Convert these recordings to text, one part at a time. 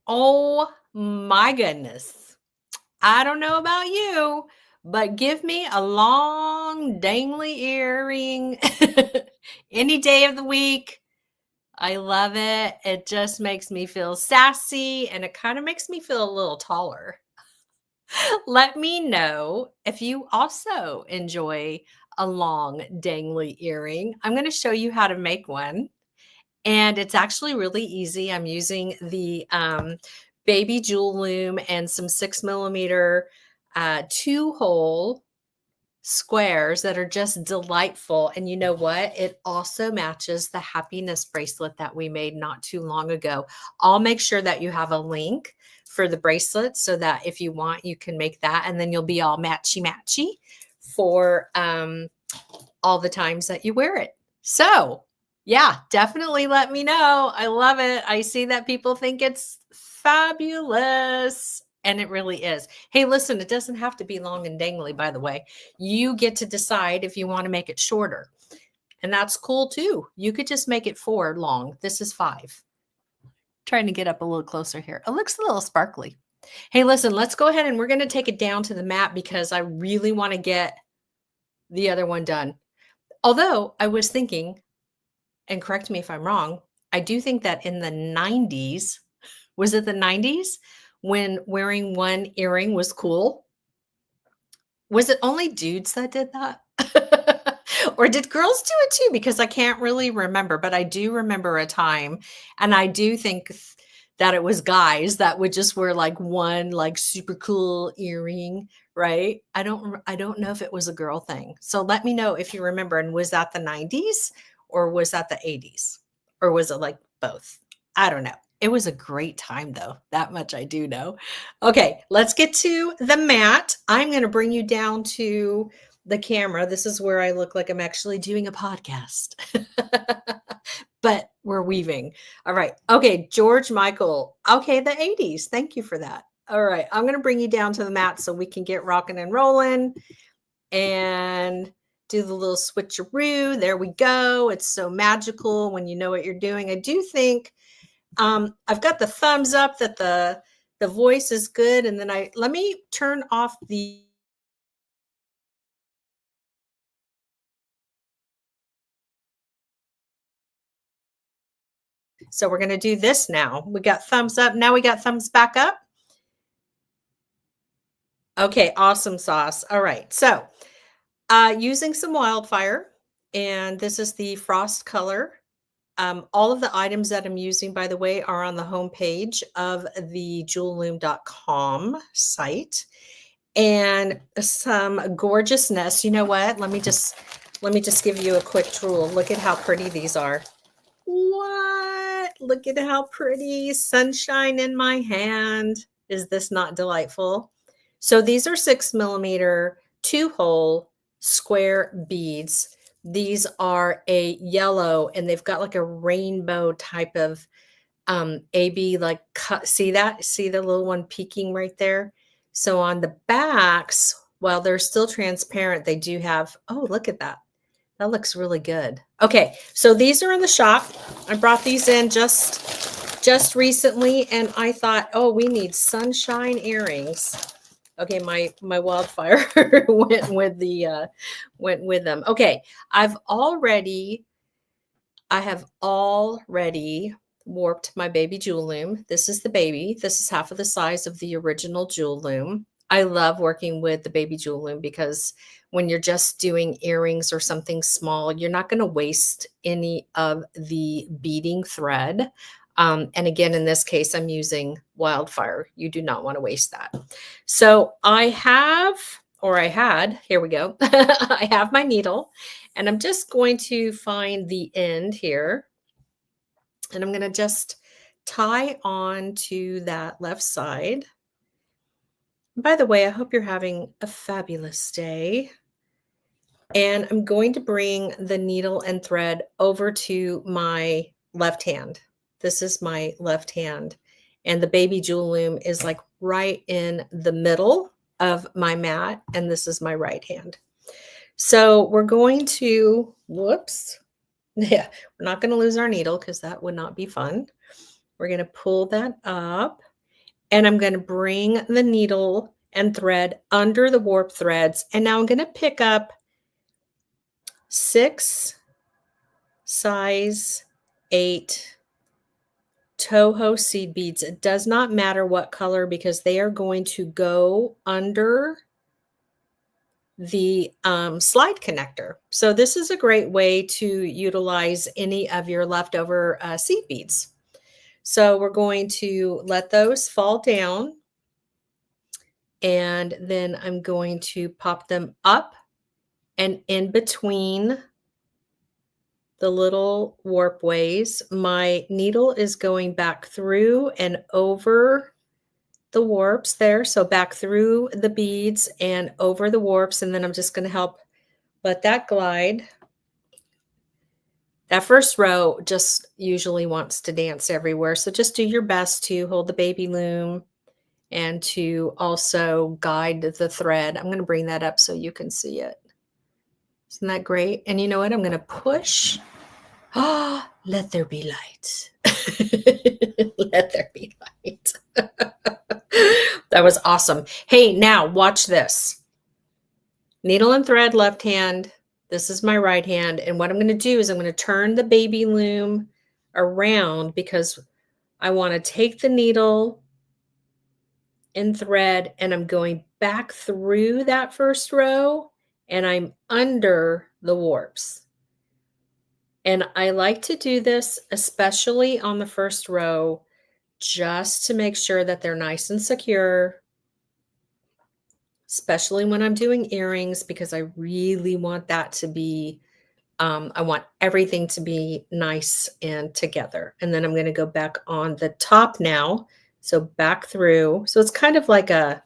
Oh my goodness. I don't know about you, but give me a long dangly earring any day of the week. I love it. It just makes me feel sassy and it kind of makes me feel a little taller. Let me know if you also enjoy a long dangly earring. I'm going to show you how to make one. And it's actually really easy. I'm using the Baby Jewel Loom and some 6mm 2-hole squares that are just delightful. And you know what? It also matches the happiness bracelet that we made not too long ago. I'll make sure that you have a link for the bracelet so that if you want, you can make that. And then you'll be all matchy for all the times that you wear it. So yeah, definitely let me know. I love it. I see that people think it's fabulous. And it really is. Hey, listen, it doesn't have to be long and dangly, by the way. You get to decide if you want to make it shorter. And that's cool too. You could just make it 4 long. This is 5. Trying to get up a little closer here. It looks a little sparkly. Hey, listen, let's go ahead and we're going to take it down to the mat because I really want to get the other one done. Although I was thinking, and correct me if I'm wrong, I do think that in the 90s, was it the 90s when wearing one earring was cool? Was it only dudes that did that? Or did girls do it too? Because I can't really remember, but I do remember a time, and I do think that it was guys that would just wear like one like super cool earring, right? I don't know if it was a girl thing. So let me know if you remember, and was that the 90s or was that the 80s? Or was it like both? I don't know. It was a great time though. That much I do know. Okay, let's get to the mat. I'm going to bring you down to the camera. This is where I look like I'm actually doing a podcast. But we're weaving. All right. Okay, George Michael. Okay, the 80s. Thank you for that. All right, I'm going to bring you down to the mat so we can get rocking and rolling and do the little switcheroo. There we go. It's so magical when you know what you're doing. I do think I've got the thumbs up that the voice is good. And then let me turn off the So we're going to do this now. We got thumbs up. Now we got thumbs back up. Okay, awesome sauce. All right. So using some wildfire, and this is the frost color. All of the items that I'm using, by the way, are on the homepage of the jewelloom.com site. And some gorgeousness. You know what? Let me just give you a quick tool. Look at how pretty these are. What? Look at how pretty. Sunshine in my hand. Is this not delightful? So these are 6mm 2-hole square beads. These are a yellow and they've got like a rainbow type of AB like cut. See that? See the little one peeking right there? So on the backs, while they're still transparent, they do have, oh, look at that. That looks really good. Okay, so these are in the shop. I brought these in just recently, and I thought, oh, we need sunshine earrings. Okay, my wildfire went with them. Okay, I have already warped my Baby Jewel Loom. This is the baby. This is half of the size of the original Jewel Loom. I love working with the Baby Jewel Loom because when you're just doing earrings or something small, you're not going to waste any of the beading thread. And again, in this case, I'm using wildfire. You do not want to waste that. So I had, here we go. I have my needle and I'm just going to find the end here. And I'm going to just tie on to that left side. By the way, I hope you're having a fabulous day. And I'm going to bring the needle and thread over to my left hand. This is my left hand. And the Baby Jewel Loom is like right in the middle of my mat. And this is my right hand. So we're going to, whoops. We're not going to lose our needle because that would not be fun. We're going to pull that up And I'm going to bring the needle and thread under the warp threads. And now I'm going to pick up 6 size 8 Toho seed beads. It does not matter what color because they are going to go under the slide connector. So this is a great way to utilize any of your leftover seed beads. So we're going to let those fall down, and then I'm going to pop them up and in between the little warp ways. My needle is going back through and over the warps there. So back through the beads and over the warps. And then I'm just going to help let that glide. That first row just usually wants to dance everywhere. So just do your best to hold the baby loom and to also guide the thread. I'm going to bring that up so you can see it. Isn't that great? And you know what? I'm going to push. Ah, let there be light. Let there be light. That was awesome. Hey, now watch this. Needle and thread, left hand. This is my right hand. And what I'm going to do is I'm going to turn the baby loom around because I want to take the needle and thread, and I'm going back through that first row, and I'm under the warps. And I like to do this, especially on the first row, just to make sure that they're nice and secure, especially when I'm doing earrings, because I really want that to be, I want everything to be nice and together. And then I'm going to go back on the top now. So back through. So it's kind of like a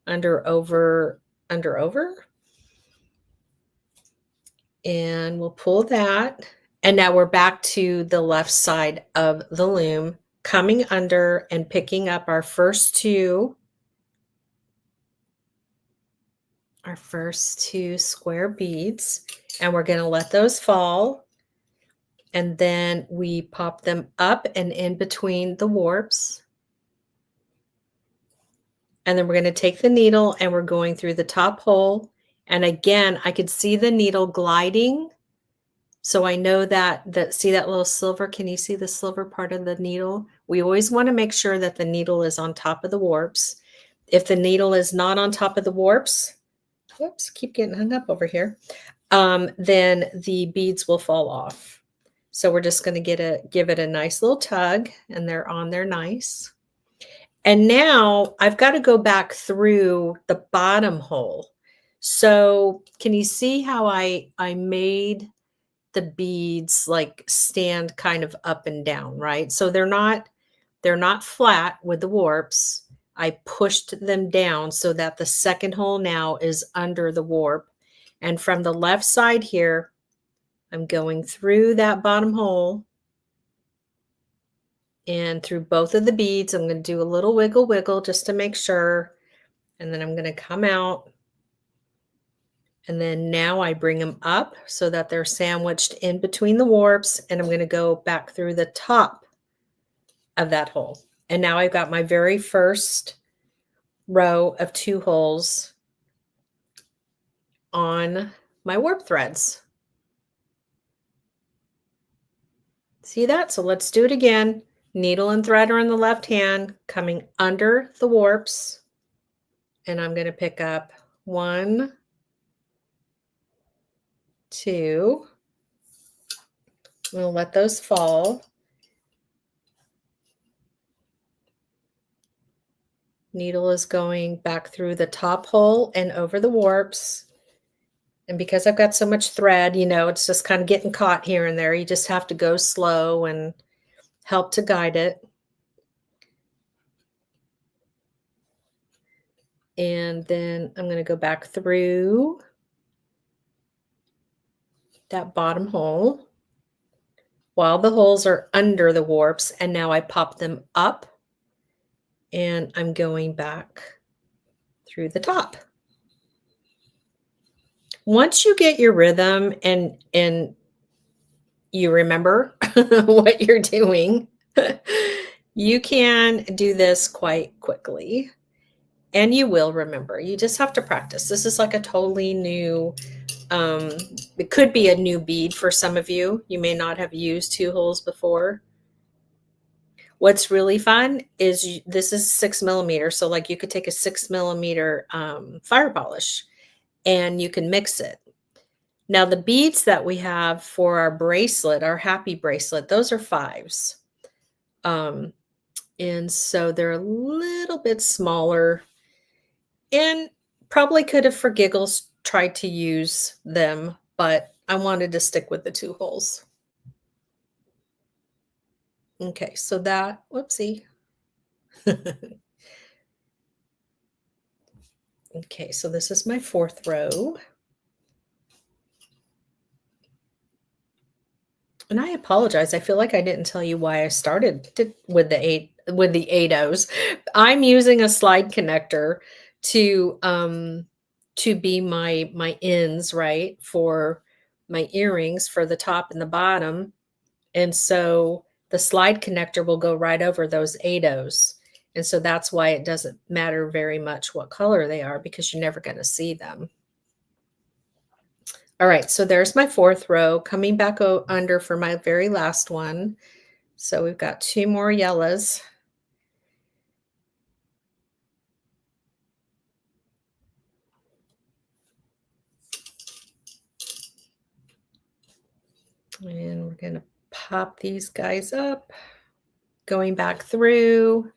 under, over, under, over. And we'll pull that. And now we're back to the left side of the loom, coming under and picking up our first two square beads. And we're going to let those fall. And then we pop them up and in between the warps. And then we're going to take the needle and we're going through the top hole. And again, I could see the needle gliding. So I know that see that little silver, can you see the silver part of the needle? We always want to make sure that the needle is on top of the warps. If the needle is not on top of the warps, whoops, keep getting hung up over here, then the beads will fall off. So we're just going to give it a nice little tug, and they're on there nice. And now I've got to go back through the bottom hole. So can you see how I made the beads like stand kind of up and down, right? So they're not flat with the warps. I pushed them down so that the second hole now is under the warp. And from the left side here, I'm going through that bottom hole and through both of the beads. I'm going to do a little wiggle just to make sure. And then I'm going to come out. And then now I bring them up so that they're sandwiched in between the warps, and I'm going to go back through the top of that hole. And now I've got my very first row of 2 holes on my warp threads. See that? So let's do it again. Needle and thread are in the left hand, coming under the warps. And I'm going to pick up 1, 2. We'll let those fall. Needle is going back through the top hole and over the warps. And because I've got so much thread, you know, it's just kind of getting caught here and there. You just have to go slow and help to guide it. And then I'm going to go back through that bottom hole while the holes are under the warps. And now I pop them up and I'm going back through the top. Once you get your rhythm and you remember what you're doing, You can do this quite quickly and you will remember. You just have to practice. This is like a totally new, um, it could be a new bead for some of you. You may not have used two holes before. What's really fun is this is 6 millimeter. So like you could take a 6 millimeter fire polish and you can mix it. Now the beads that we have for our bracelet, our happy bracelet, those are 5s. And so they're a little bit smaller and probably could have for giggles tried to use them, but I wanted to stick with the 2 holes. Okay, so that, whoopsie. Okay, so this is my 4th row. And I apologize. I feel like I didn't tell you why I started with the 8 O's. I'm using a slide connector to be my ends, right, for my earrings for the top and the bottom. And so the slide connector will go right over those 8 O's. And so that's why it doesn't matter very much what color they are because you're never going to see them. All right, so there's my 4th row coming back under for my very last one. So we've got 2 more yellows. And we're going to pop these guys up, going back through.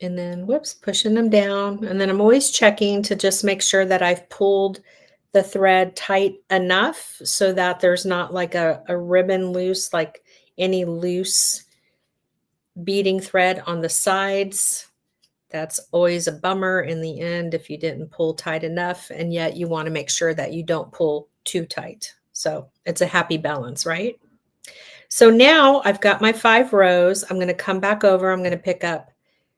And then, whoops, pushing them down. And then I'm always checking to just make sure that I've pulled the thread tight enough so that there's not like a ribbon loose, like any loose beading thread on the sides. That's always a bummer in the end if you didn't pull tight enough, and yet you want to make sure that you don't pull too tight. So it's a happy balance, right? So now I've got my 5 rows. I'm going to come back over. I'm going to pick up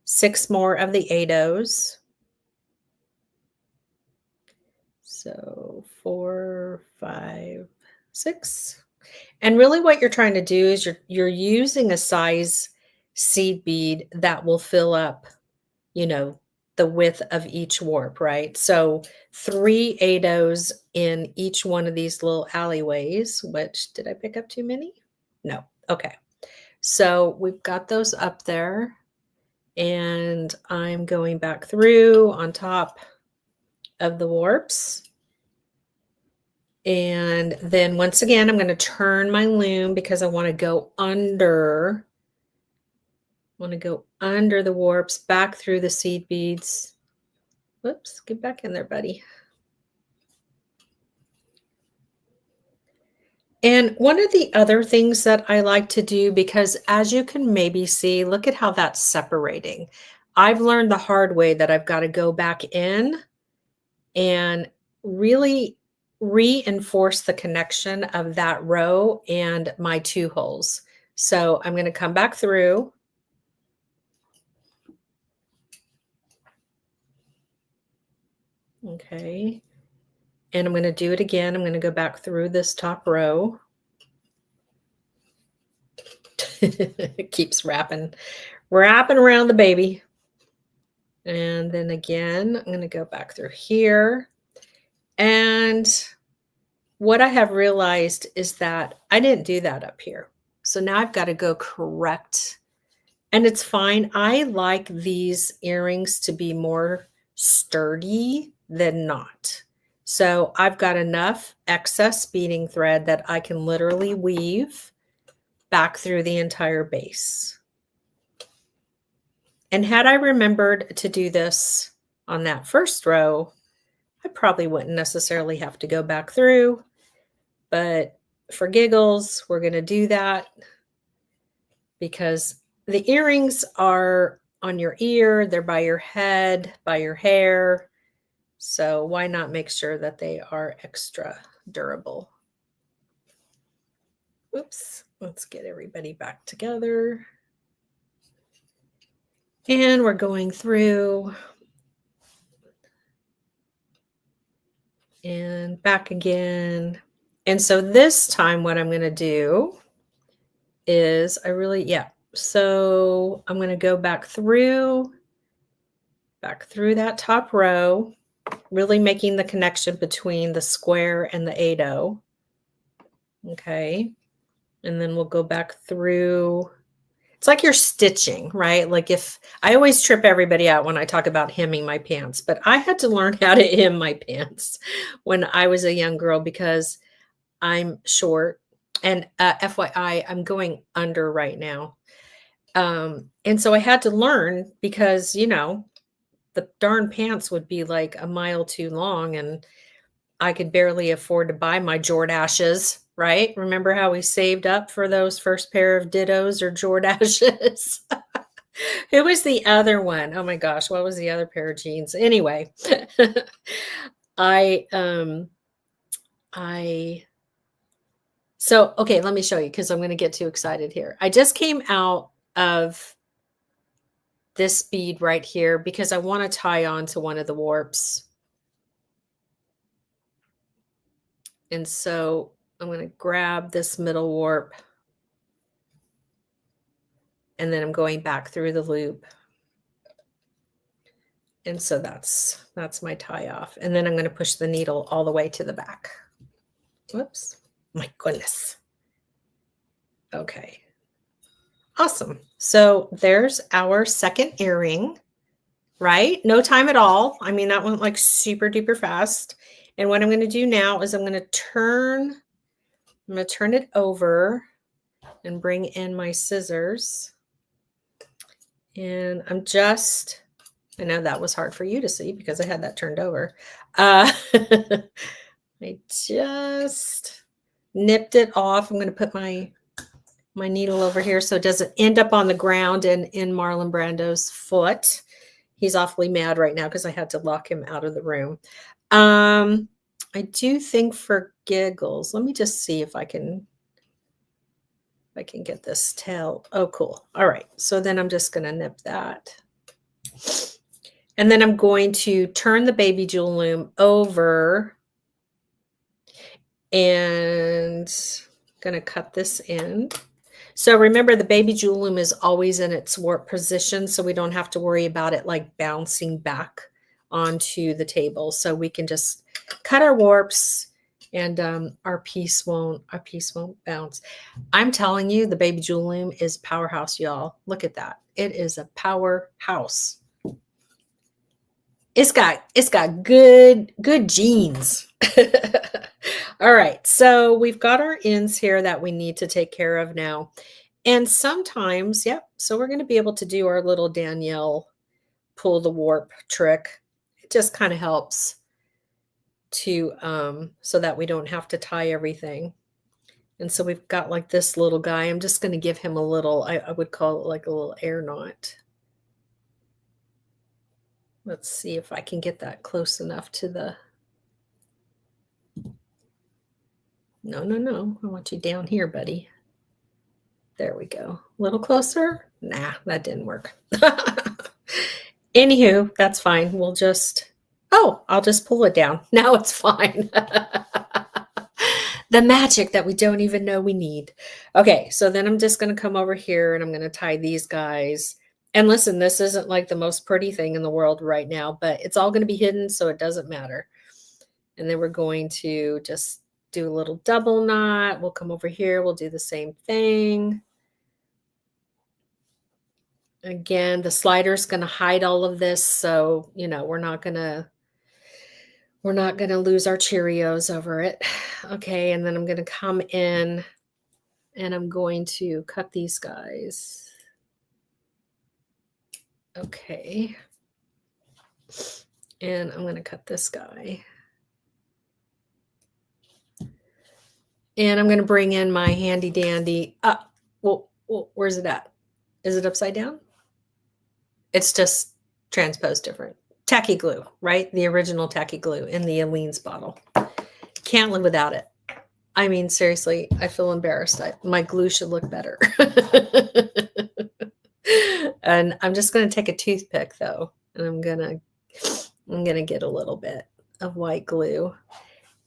6 more of the 8 O's. So 4, 5, 6. And really what you're trying to do is you're using a size seed bead that will fill up, you know, the width of each warp, right? So 3 8 O's in each one of these little alleyways, which did I pick up too many? No. Okay. So we've got those up there and I'm going back through on top of the warps. And then once again, I'm going to turn my loom because I want to go under. I want to go under the warps, back through the seed beads. Whoops, get back in there, buddy. And one of the other things that I like to do, because as you can maybe see, look at how that's separating. I've learned the hard way that I've got to go back in and really reinforce the connection of that row and my 2 holes. So I'm going to come back through. Okay. And I'm going to do it again. I'm going to go back through this top row. It keeps wrapping around the baby. And then again, I'm going to go back through here. And what I have realized is that I didn't do that up here. So now I've got to go correct. And it's fine. I like these earrings to be more sturdy than not. So I've got enough excess beading thread that I can literally weave back through the entire base. And had I remembered to do this on that first row, I probably wouldn't necessarily have to go back through, but for giggles, we're going to do that because the earrings are on your ear, they're by your head, by your hair. So why not make sure that they are extra durable? Oops, let's get everybody back together. And we're going through and back again. And so this time what I'm going to do is yeah. So I'm going to go back through that top row, really making the connection between the square and the 8-0. Okay. And then we'll go back through. It's like you're stitching, right? Like if I always trip everybody out when I talk about hemming my pants, but I had to learn how to hem my pants when I was a young girl because I'm short. And FYI, I'm going under right now. And so I had to learn because, the darn pants would be like a mile too long and I could barely afford to buy my Jordashes, right? Remember how we saved up for those first pair of Dittos or Jordashes? Who was the other one? Oh my gosh, what was the other pair of jeans? Anyway, so okay, let me show you because I'm going to get too excited here. I just came out of this bead right here because I want to tie on to one of the warps. And so I'm going to grab this middle warp and then I'm going back through the loop. And so that's my tie off. And then I'm going to push the needle all the way to the back. Whoops. My goodness. Okay. Awesome. So there's our second earring, right? No time at all. I mean, that went like super duper fast. And what I'm going to do now is I'm going to turn it over and bring in my scissors. And I know that was hard for you to see because I had that turned over. I just nipped it off. I'm going to put my needle over here so it doesn't end up on the ground and in Marlon Brando's foot. He's awfully mad right now because I had to lock him out of the room. I do think for giggles, let me just see if I can get this tail. Oh, cool. All right. So then I'm just going to nip that. And then I'm going to turn the Baby Jewel Loom over and going to cut this in. So remember the Baby Jewel Loom is always in its warp position, so we don't have to worry about it like bouncing back onto the table. So we can just cut our warps and our piece won't bounce. I'm telling you, the Baby Jewel Loom is powerhouse, y'all. Look at that. It is a powerhouse. It's got good genes. All right, so we've got our ends here that we need to take care of now. And sometimes, so we're going to be able to do our little Danielle pull the warp trick. It just kind of helps to so that we don't have to tie everything. And so we've got like this little guy. I'm just going to give him a little, I would call it like a little air knot. Let's see if I can get that close enough to the... No. I want you down here, buddy. There we go. A little closer. Nah, that didn't work. Anywho, that's fine. We'll just... I'll just pull it down. Now it's fine. The magic that we don't even know we need. Okay, so then I'm just going to come over here and I'm going to tie these guys. And listen, this isn't like the most pretty thing in the world right now, but it's all going to be hidden, so it doesn't matter. And then we're going to just do a little double knot. We'll come over here. We'll do the same thing. Again, the slider is going to hide all of this, so, we're not going to lose our Cheerios over it. Okay, and then I'm going to come in and I'm going to cut these guys. Okay. And I'm going to cut this guy. And I'm going to bring in my handy dandy. Well, where's it at? Is it upside down? It's just transposed different. Tacky glue, right? The original tacky glue in the Aleene's bottle. Can't live without it. I mean, seriously, I feel embarrassed. My glue should look better. And I'm just going to take a toothpick though, and I'm going to get a little bit of white glue.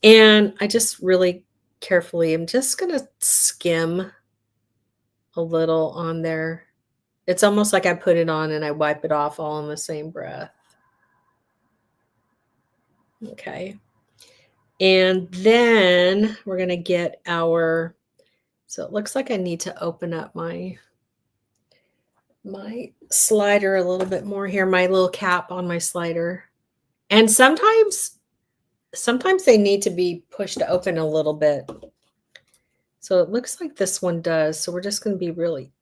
And I just really carefully, I'm just going to skim a little on there. It's almost like I put it on and I wipe it off all in the same breath. Okay. And then we're going to get our, so it looks like I need to open up my slider a little bit more here, my little cap on my slider. And sometimes they need to be pushed open a little bit. So it looks like this one does. So we're just going to be really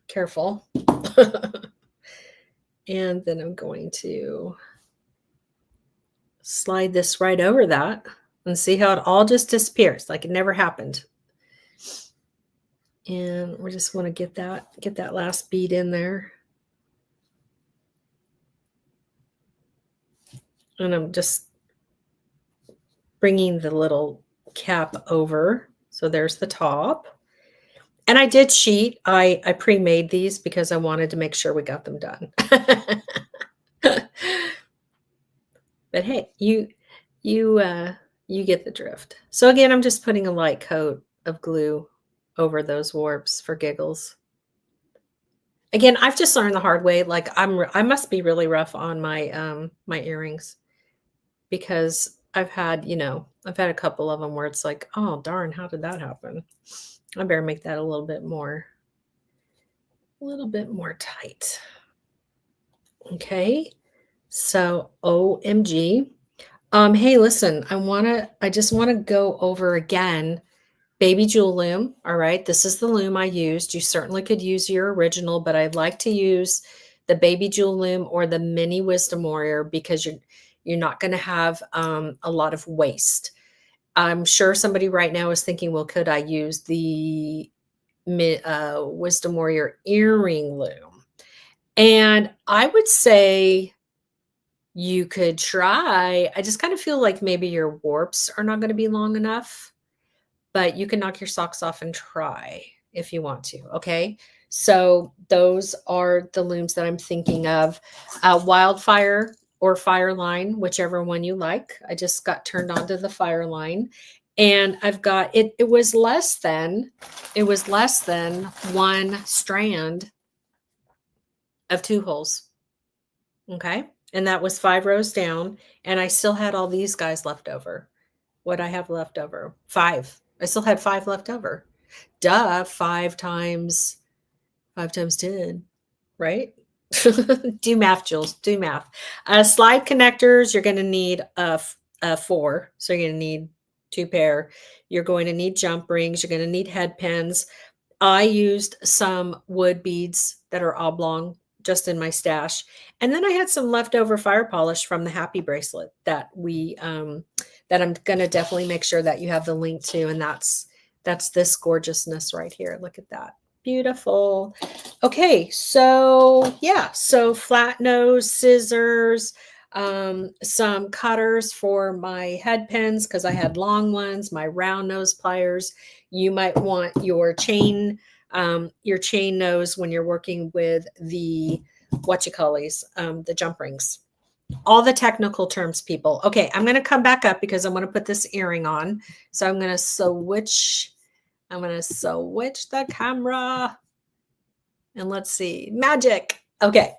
careful. And then I'm going to slide this right over that and see how it all just disappears like it never happened. And we just want to get that last bead in there. And I'm just bringing the little cap over. So there's the top. And I did cheat. I pre-made these because I wanted to make sure we got them done. But hey, you get the drift. So again, I'm just putting a light coat of glue over those warps for giggles. Again, I've just learned the hard way. Like I must be really rough on my my earrings, because I've had a couple of them where it's like, oh darn, how did that happen? I better make that a little bit more tight. Okay. So OMG. Hey, listen, I just want to go over again Baby Jewel Loom. All right. This is the loom I used. You certainly could use your original, but I'd like to use the Baby Jewel Loom or the Mini Wisdom Warrior, because you're not going to have a lot of waste. I'm sure somebody right now is thinking, well, could I use the Wisdom Warrior earring loom? And I would say you could try. I just kind of feel like maybe your warps are not going to be long enough, but you can knock your socks off and try if you want to. Okay. So those are the looms that I'm thinking of. Wildfire or Fireline, whichever one you like. I just got turned on to the Fireline, and I've got it. It was less than one strand of 2 holes. Okay. And that was 5 rows down. And I still had all these guys left over. What I have left over? 5. I still had 5 left over. Duh, 5 times 10, right? Do math, Jules. Do math. Slide connectors, you're going to need 4. So you're going to need 2 pair. You're going to need jump rings. You're going to need head pins. I used some wood beads that are oblong just in my stash. And then I had some leftover fire polish from the Happy bracelet that that I'm going to definitely make sure that you have the link to. And that's this gorgeousness right here. Look at that. Beautiful. Okay. So yeah. So flat nose scissors, some cutters for my head pins, because I had long ones, my round nose pliers. You might want your chain nose when you're working with the the jump rings. All the technical terms, people. Okay, I'm going to come back up because I'm going to put this earring on. So I'm going to switch the camera, and let's see. Magic. Okay.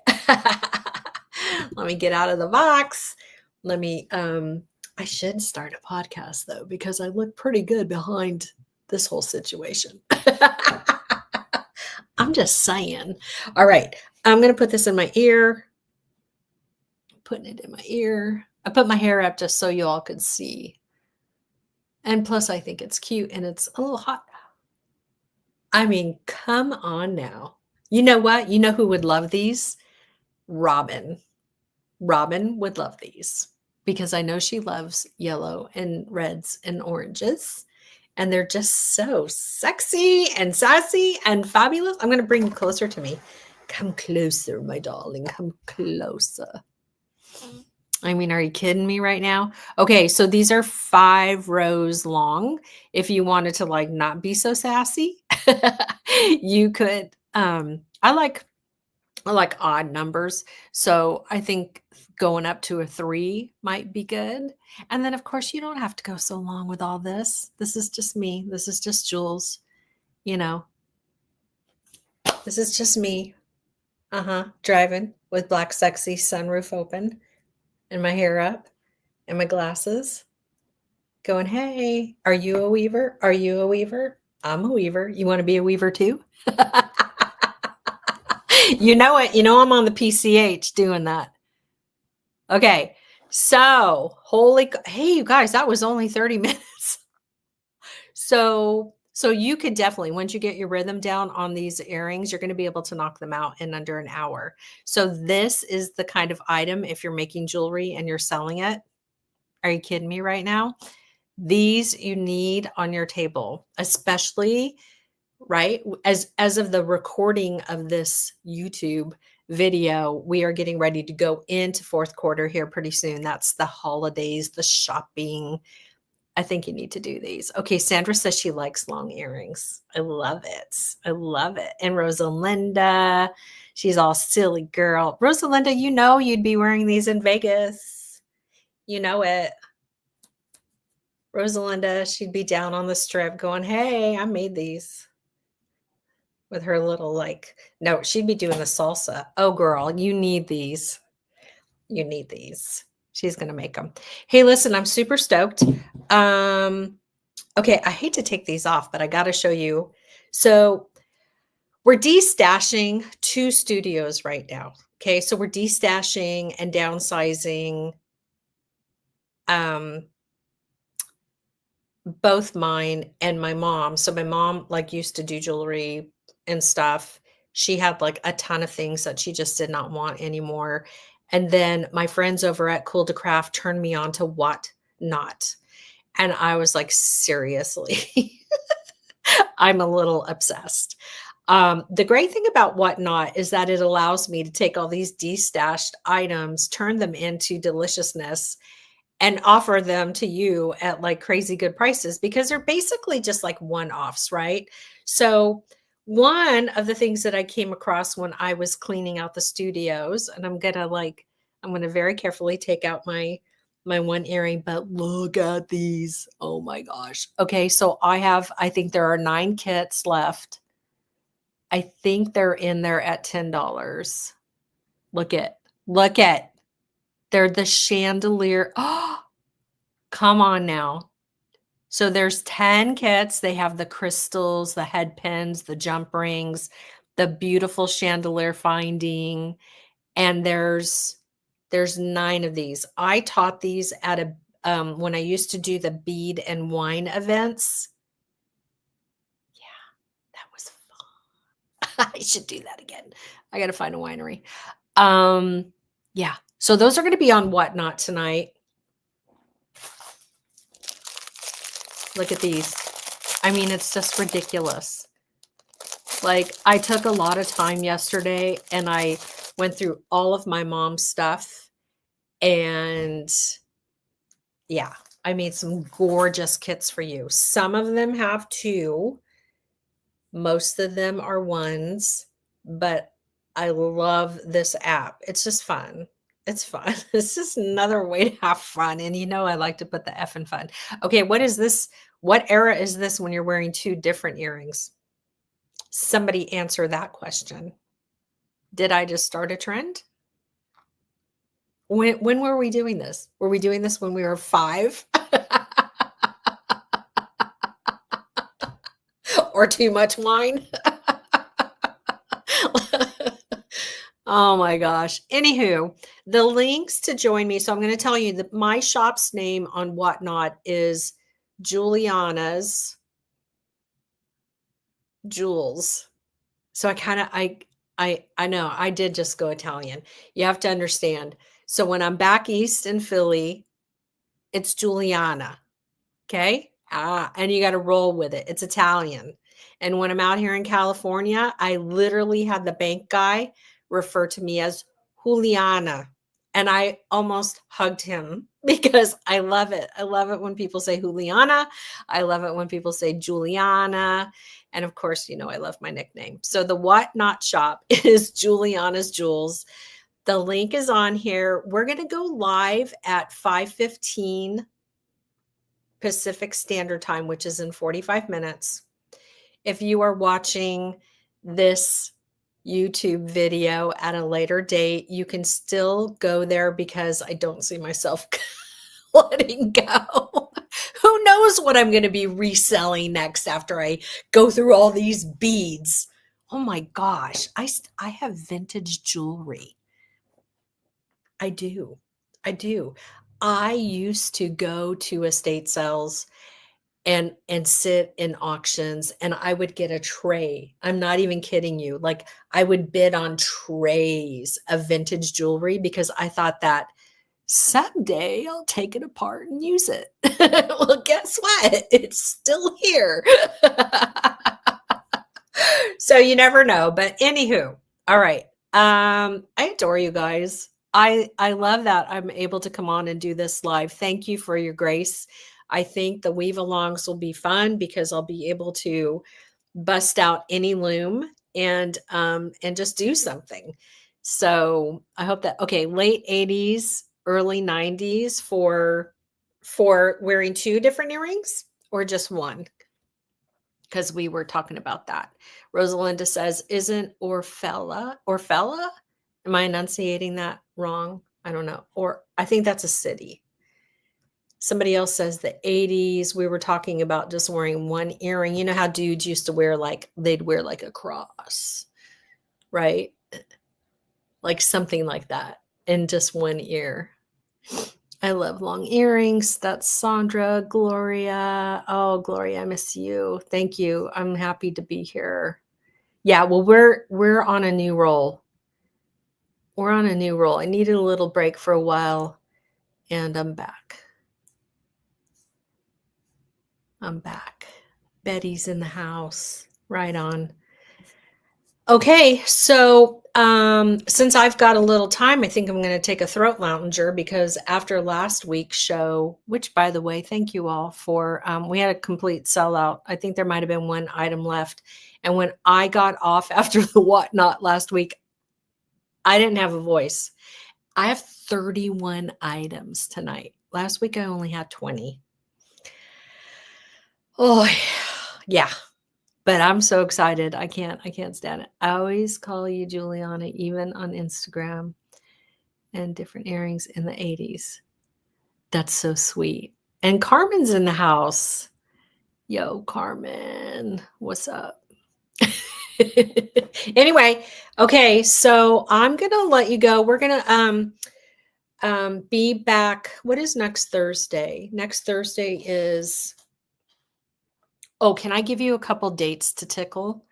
Let me get out of the box. Let me I should start a podcast though, because I look pretty good behind this whole situation. I'm just saying. All right. I'm going to put this in my ear. Putting it in my ear. I put my hair up just so you all could see. And plus, I think it's cute and it's a little hot. I mean, come on now. You know what? You know who would love these? Robin. Robin would love these, because I know she loves yellow and reds and oranges. And they're just so sexy and sassy and fabulous. I'm going to bring you closer to me. Come closer, my darling. Come closer. I mean, are you kidding me right now? Okay, so these are 5 rows long. If you wanted to like not be so sassy, you could. I like odd numbers, so I think going up to a 3 might be good. And then, of course, you don't have to go so long with all this. This is just me. This is just Jules. You know, This is just me. Driving with black sexy sunroof open and my hair up and my glasses going, "Hey, are you a weaver? Are you a weaver? I'm a weaver. You want to be a weaver too?" You know it. You know I'm on the PCH doing that. Okay. So, hey, you guys, that was only 30 minutes. So you could definitely, once you get your rhythm down on these earrings, you're going to be able to knock them out in under an hour. So this is the kind of item, if you're making jewelry and you're selling it. Are you kidding me right now? These you need on your table, especially right as of the recording of this YouTube video, we are getting ready to go into fourth quarter here pretty soon. That's the holidays, the shopping. I think you need to do these. Okay, Sandra says she likes long earrings. I love it. I love it. And Rosalinda, she's all silly girl. Rosalinda, you know you'd be wearing these in Vegas. You know it. Rosalinda, she'd be down on the strip going, "Hey, I made these." With her little no, she'd be doing the salsa. Oh, girl, you need these. You need these. She's going to make them. Hey, listen, I'm super stoked. Okay, I hate to take these off, but I got to show you. So we're destashing 2 studios right now. Okay, so we're destashing and downsizing both mine and my mom. So my mom used to do jewelry and stuff. She had a ton of things that she just did not want anymore. And then my friends over at Cool to Craft turned me on to Whatnot. And I was like, seriously, I'm a little obsessed. The great thing about Whatnot is that it allows me to take all these destashed items, turn them into deliciousness, and offer them to you at crazy good prices because they're basically just one-offs, right? So one of the things that I came across when I was cleaning out the studios, and I'm gonna very carefully take out my one earring, but look at these. Oh my gosh. Okay, so I think there are 9 kits left. I think they're in there at $10. Look at. They're the chandelier. Oh, come on now. So there's 10 kits. They have the crystals, the head pins, the jump rings, the beautiful chandelier finding, and there's 9 of these. I taught these at a when I used to do the bead and wine events. Yeah, that was fun. I should do that again. I got to find a winery. Yeah. So those are going to be on Whatnot tonight. Look at these. I mean, it's just ridiculous. I took a lot of time yesterday and I went through all of my mom's stuff. And yeah, I made some gorgeous kits for you. Some of them have 2. Most of them are 1s. But I love this app. It's just fun. It's fun. It's just another way to have fun. And I like to put the F in fun. Okay, what is this? What era is this when you're wearing 2 different earrings? Somebody answer that question. Did I just start a trend? When were we doing this? Were we doing this when we were 5? Or too much wine? Oh my gosh. Anywho, the links to join me. So I'm going to tell you that my shop's name on Whatnot is Julianna's Jewels. So I know I did just go Italian. You have to understand. So when I'm back east in Philly, it's Julianna. Okay. And you got to roll with it. It's Italian. And when I'm out here in California, I literally had the bank guy refer to me as Juliana. And I almost hugged him because I love it. I love it when people say Juliana. I love it when people say Juliana. And of course, I love my nickname. So the Whatnot shop is Juliana's Jewels. The link is on here. We're going to go live at 5:15 Pacific Standard Time, which is in 45 minutes. If you are watching this YouTube video at a later date. You can still go there because I don't see myself letting go. Who knows what I'm going to be reselling next after I go through all these beads. Oh my gosh, I have vintage jewelry. I do. I do. I used to go to estate sales and sit in auctions, and I would get a tray. I'm not even kidding you. Like, I would bid on trays of vintage jewelry because I thought that someday I'll take it apart and use it. Well, guess what? It's still here. So you never know. But anywho, all right. I adore you guys. I love that I'm able to come on and do this live. Thank you for your grace. I think the weave alongs will be fun because I'll be able to bust out any loom and just do something. So I hope that okay, late 80s, early 90s for wearing two different earrings or just one? Because we were talking about that. Rosalinda says, isn't Orfella? Am I enunciating that wrong? I don't know. Or I think that's a city. Somebody else says the 80s, we were talking about just wearing one earring. You know how dudes used to wear they'd wear like a cross, right? Like something like that in just one ear. I love long earrings. That's Sandra, Gloria. Oh, Gloria, I miss you. Thank you. I'm happy to be here. Yeah, well, we're on a new roll. We're on a new roll. I needed a little break for a while, and I'm back. I'm back. Betty's in the house. Right on. Okay, so since I've got a little time, I think I'm going to take a throat lounger because after last week's show, which by the way, thank you all for, we had a complete sellout. I think there might have been one item left. And when I got off after the whatnot last week, I didn't have a voice. I have 31 items tonight. Last week, I only had 20. Oh, yeah. But I'm so excited. I can't stand it. I always call you Julianna, even on Instagram, and different earrings in the 80s. That's so sweet. And Carmen's in the house. Yo, Carmen, what's up? Anyway, okay, so I'm gonna let you go. We're gonna be back. What is next Thursday? Next Thursday is, oh, can I give you a couple dates to tickle?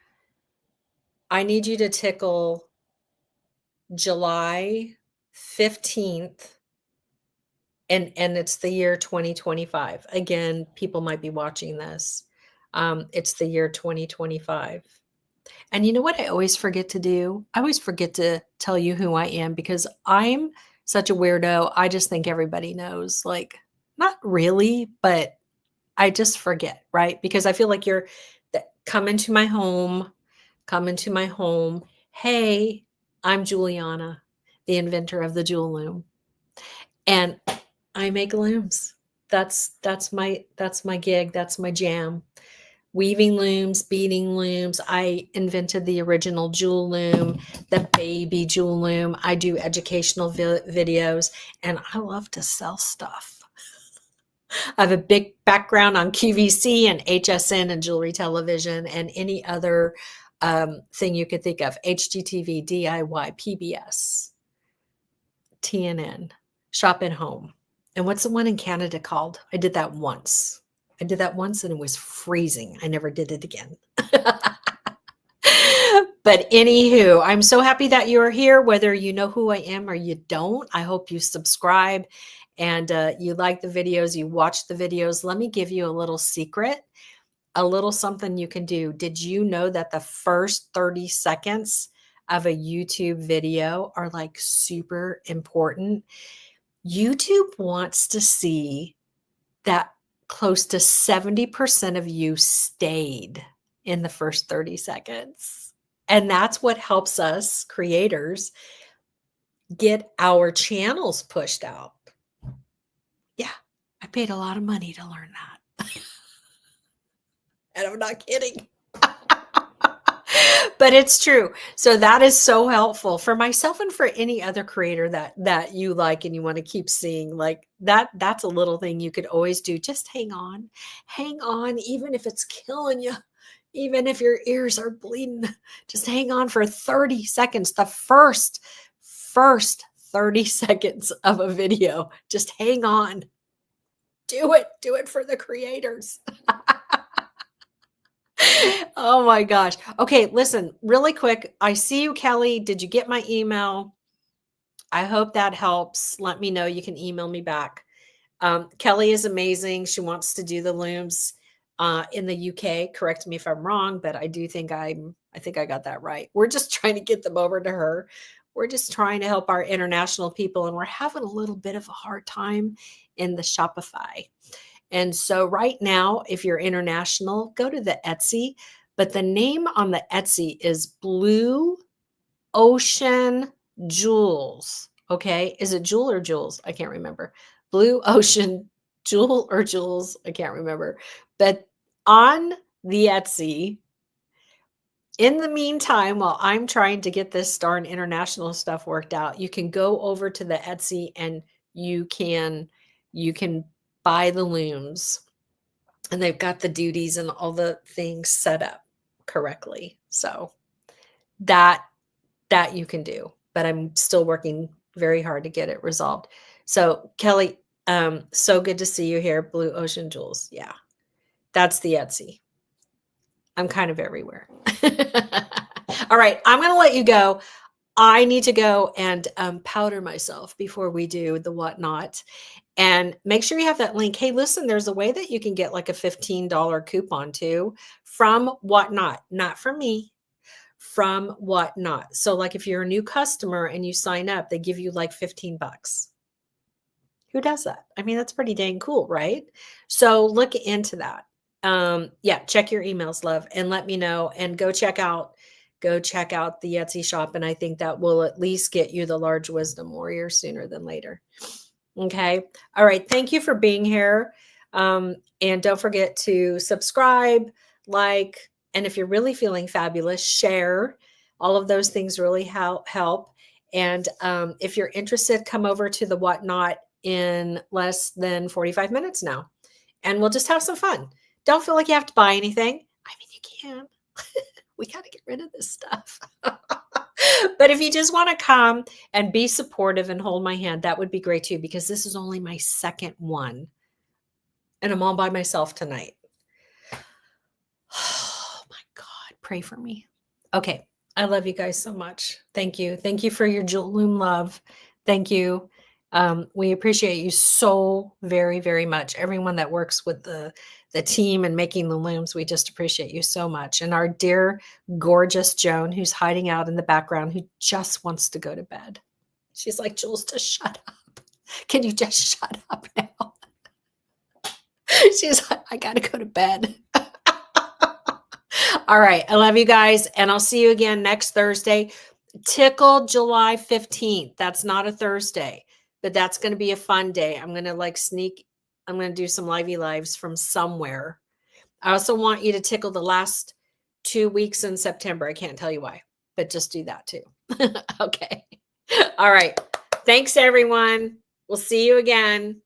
I need you to tickle July 15th, and it's the year 2025. Again, people might be watching this. It's the year 2025. And you know what I always forget to do? I always forget to tell you who I am because I'm such a weirdo. I just think everybody knows. Like, not really, but I just forget, right? Because I feel like you're come into my home. Hey, I'm Julianna, the inventor of the Jewel Loom. And I make looms. That's my gig. That's my jam. Weaving looms, beading looms. I invented the original Jewel Loom, the Baby Jewel Loom. I do educational videos, and I love to sell stuff. I have a big background on QVC and HSN and jewelry television and any other thing you could think of. HGTV, DIY, PBS, TNN, Shop at Home. And what's the one in Canada called? I did that once. And it was freezing. I never did it again. But anywho, I'm so happy that you're here, whether you know who I am or you don't. I hope you subscribe and you like the videos, you watch the videos. Let me give you a little secret, a little something you can do. Did you know that the first 30 seconds of a YouTube video are like super important? YouTube wants to see that close to 70% of you stayed in the first 30 seconds. And that's what helps us creators get our channels pushed out. Yeah, I paid a lot of money to learn that. And I'm not kidding. But it's true. So that is so helpful for myself and for any other creator that you like and you want to keep seeing. Like that's a little thing you could always do. Just hang on. Hang on, even if it's killing you. Even if your ears are bleeding, just hang on for 30 seconds. The first 30 seconds of a video. Just hang on. Do it. Do it for the creators. Oh my gosh. Okay, listen, really quick. I see you, Kelly. Did you get my email? I hope that helps. Let me know. You can email me back. Kelly is amazing. She wants to do the looms in the UK. Correct me if I'm wrong, but I do think I think I got that right. We're just trying to get them over to her. We're just trying to help our international people, and we're having a little bit of a hard time in the Shopify. And so right now, if you're international, go to the Etsy, but the name on the Etsy is Blue Ocean Jewels. Okay. Is it Jewel or Jewels? I can't remember. Blue Ocean Jewel or Jewels. I can't remember. But on the Etsy, in the meantime, while I'm trying to get this darn international stuff worked out, you can go over to the Etsy and you can buy the looms, and they've got the duties and all the things set up correctly. So that you can do, but I'm still working very hard to get it resolved. So Kelly, so good to see you here. Blue Ocean Jewels. Yeah, that's the Etsy. I'm kind of everywhere. All right, I'm going to let you go. I need to go and powder myself before we do the whatnot. And make sure you have that link. Hey, listen, there's a way that you can get like a $15 coupon too from Whatnot, not from me, from Whatnot. So like if you're a new customer and you sign up, they give you like 15 bucks. Who does that? I mean, that's pretty dang cool, right? So look into that. Yeah, check your emails, love, and let me know, and go check out the Etsy shop. And I think that will at least get you the large wisdom warrior sooner than later. Okay. All right. Thank you for being here. And don't forget to subscribe, like, and if you're really feeling fabulous, share. All of those things really help. And if you're interested, come over to the Whatnot in less than 45 minutes now, and we'll just have some fun. Don't feel like you have to buy anything. I mean, you can. We got to get rid of this stuff. But if you just want to come and be supportive and hold my hand, that would be great too, because this is only my second one. And I'm all by myself tonight. Oh my God, pray for me. Okay. I love you guys so much. Thank you. Thank you for your Jewel Loom love. Thank you. We appreciate you so very, very much. Everyone that works with the team and making the looms, we just appreciate you so much. And our dear, gorgeous Joan, who's hiding out in the background, who just wants to go to bed. She's like, Jules, just shut up. Can you just shut up now? She's like, I got to go to bed. All right. I love you guys. And I'll see you again next Thursday. Tickle July 15th. That's not a Thursday, but that's going to be a fun day. I'm going to I'm going to do some livey lives from somewhere. I also want you to tickle the last 2 weeks in September. I can't tell you why, but just do that too. Okay. All right. Thanks, everyone. We'll see you again.